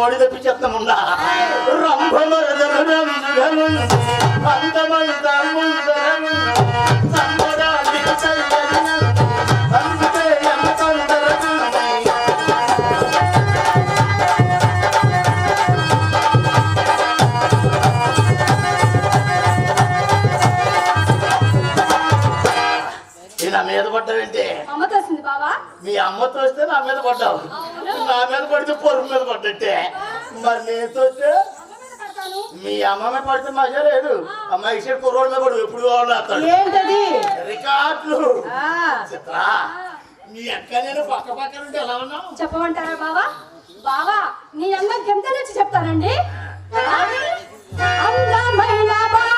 ఓడి తెప్పించేస్తామున్నా నా మీద పడ్డావేంటి? మీ అమ్మతో వస్తే నా మీద పడ్డావు, నా మీద పడితే పొరుగు మీద పడ్డట్టే. మరి నేను వస్తే మీ అమ్మ మీద పడితే మజా లేదు. అమ్మాయి ఇచ్చిన కుర్రోడ్ మీద పడు ఎప్పుడు ఏంటది రికార్డులు. చిత్రా నీ అక్క నేను పక్క పక్కన ఉంటే ఎలా ఉన్నావు చెప్పమంటారా బావా? బావా నీ అన్న ఎంత నుంచి చెప్తానండి. అందమైన బావ